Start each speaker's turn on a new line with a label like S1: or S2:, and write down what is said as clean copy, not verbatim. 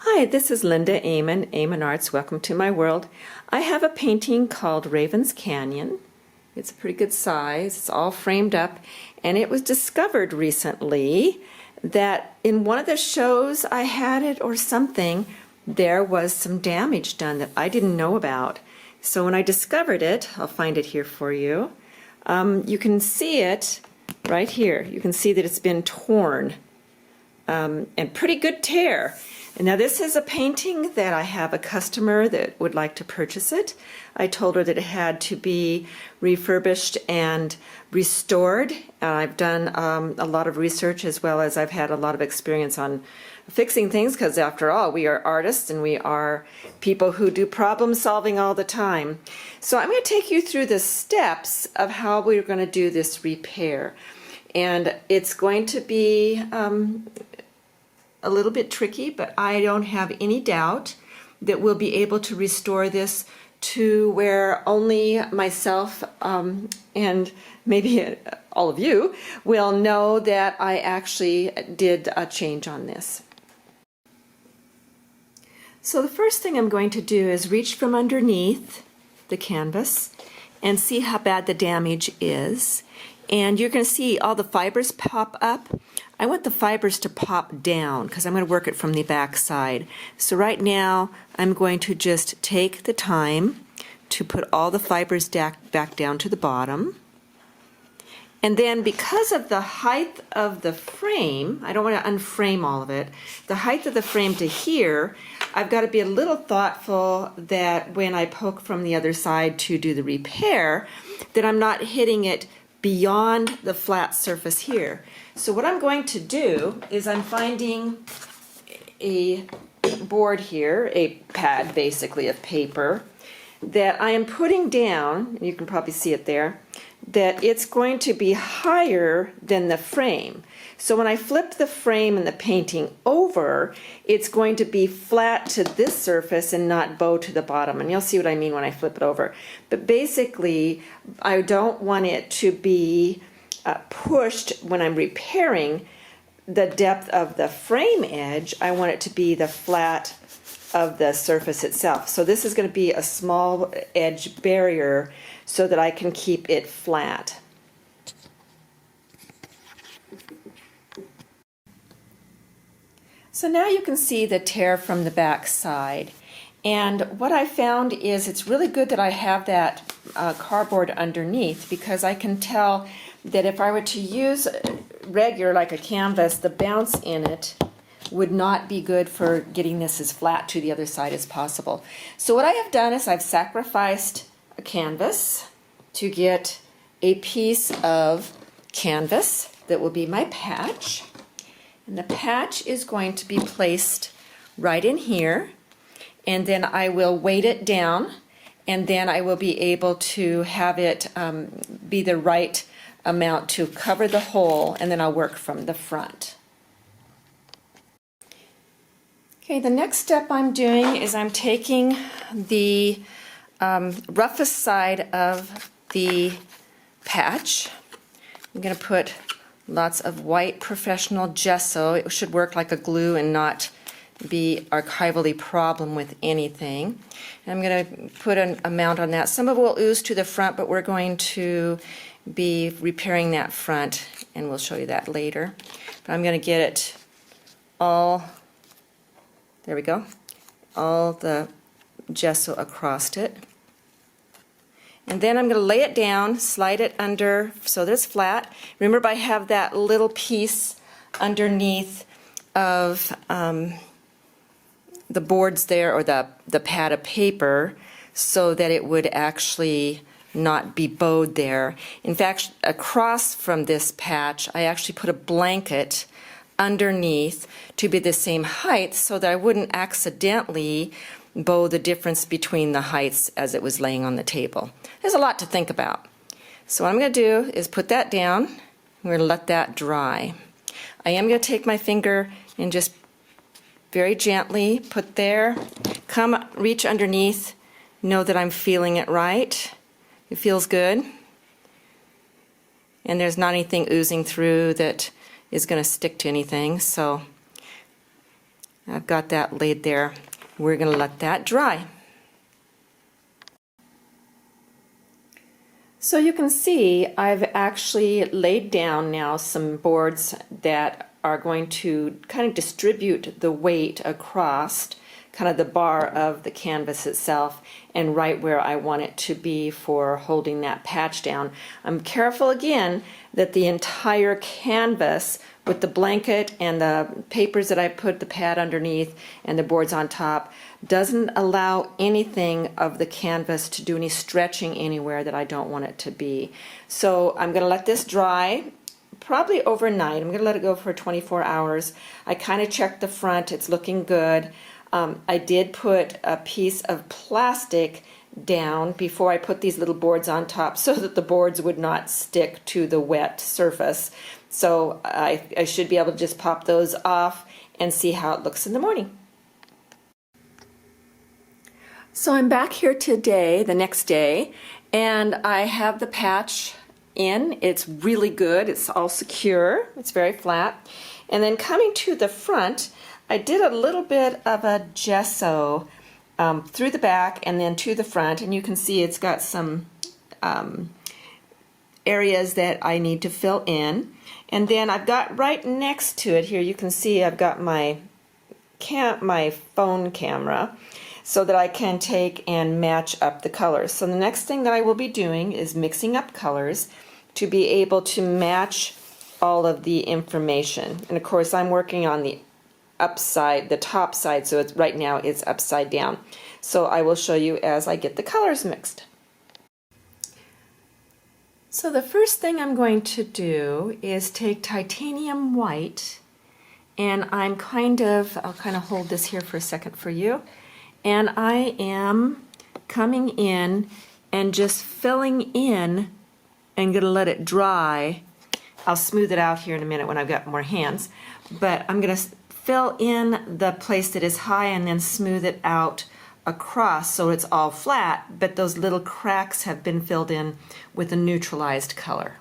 S1: Hi, this is Linda Amon Arts. Welcome to my world. I have a painting called Raven's Canyon. It's a pretty good size. It's all framed up, and it was discovered recently that in one of the shows I had it or something, there was some damage done that I didn't know about. So when I discovered it, I'll find it here for you. You can see it right here. You can see that it's been torn and pretty good tear. And now this is a painting that I have a customer that would like to purchase it. I told her that it had to be refurbished and restored. I've done a lot of research, as well as I've had a lot of experience on fixing things, because after all, we are artists and we are people who do problem solving all the time. So I'm going to take you through the steps of how we're going to do this repair. And it's going to be a little bit tricky, but I don't have any doubt that we'll be able to restore this to where only myself and maybe all of you will know that I actually did a change on this. So the first thing I'm going to do is reach from underneath the canvas and see how bad the damage is. And you're going to see all the fibers pop up. I want the fibers to pop down because I'm going to work it from the back side. So right now I'm going to just take the time to put all the fibers back down to the bottom. And then because of the height of the frame, I don't want to unframe all of it, the height of the frame to here, I've got to be a little thoughtful that when I poke from the other side to do the repair, that I'm not hitting it beyond the flat surface here. So what I'm going to do is I'm finding a board here, a pad basically of paper, that I am putting down, you can probably see it there, that it's going to be higher than the frame. So when I flip the frame and the painting over, it's going to be flat to this surface and not bow to the bottom. And you'll see what I mean when I flip it over. But basically, I don't want it to be pushed when I'm repairing the depth of the frame edge. I want it to be the flat of the surface itself. So this is going to be a small edge barrier so that I can keep it flat. So now you can see the tear from the back side. And what I found is it's really good that I have that cardboard underneath, because I can tell that if I were to use regular, like a canvas, the bounce in it would not be good for getting this as flat to the other side as possible. So what I have done is I've sacrificed a canvas to get a piece of canvas that will be my patch. And the patch is going to be placed right in here, and then I will weight it down, and then I will be able to have it be the right amount to cover the hole, and then I'll work from the front. Okay, the next step I'm doing is I'm taking the roughest side of the patch. I'm going to put lots of white professional gesso. It should work like a glue and not be archivally problem with anything. And I'm going to put an amount on that. Some of it will ooze to the front, but we're going to be repairing that front, and we'll show you that later. But I'm going to get it all, there we go, all the gesso across it. And then I'm going to lay it down, slide it under so that it's flat. Remember, I have that little piece underneath of the boards there, or the pad of paper, so that it would actually not be bowed there. In fact, across from this patch, I actually put a blanket underneath to be the same height, so that I wouldn't accidentally bow the difference between the heights as it was laying on the table. There's a lot to think about. So what I'm going to do is put that down. We're going to let that dry. I am going to take my finger and just very gently put there. Come, reach underneath. Know that I'm feeling it right. It feels good. And there's not anything oozing through that is going to stick to anything. So I've got that laid there. We're going to let that dry. So you can see I've actually laid down now some boards that are going to kind of distribute the weight across kind of the bar of the canvas itself and right where I want it to be for holding that patch down. I'm careful again that the entire canvas with the blanket and the papers that I put the pad underneath and the boards on top doesn't allow anything of the canvas to do any stretching anywhere that I don't want it to be. So I'm going to let this dry probably overnight. I'm going to let it go for 24 hours. I kind of checked the front. It's looking good. I did put a piece of plastic down before I put these little boards on top so that the boards would not stick to the wet surface. So I should be able to just pop those off and see how it looks in the morning. So I'm back here today, the next day, and I have the patch in. It's really good. It's all secure. It's very flat. And then coming to the front, I did a little bit of a gesso through the back and then to the front, and you can see it's got some areas that I need to fill in. And then I've got right next to it here, you can see I've got my phone camera so that I can take and match up the colors. So the next thing that I will be doing is mixing up colors to be able to match all of the information. And of course I'm working on the top side, so it's right now it's upside down. So I will show you as I get the colors mixed. So the first thing I'm going to do is take titanium white, and I'll kind of hold this here for a second for you, and I am coming in and just filling in and going to let it dry. I'll smooth it out here in a minute when I've got more hands, but I'm going to fill in the place that is high and then smooth it out across so it's all flat, but those little cracks have been filled in with a neutralized color.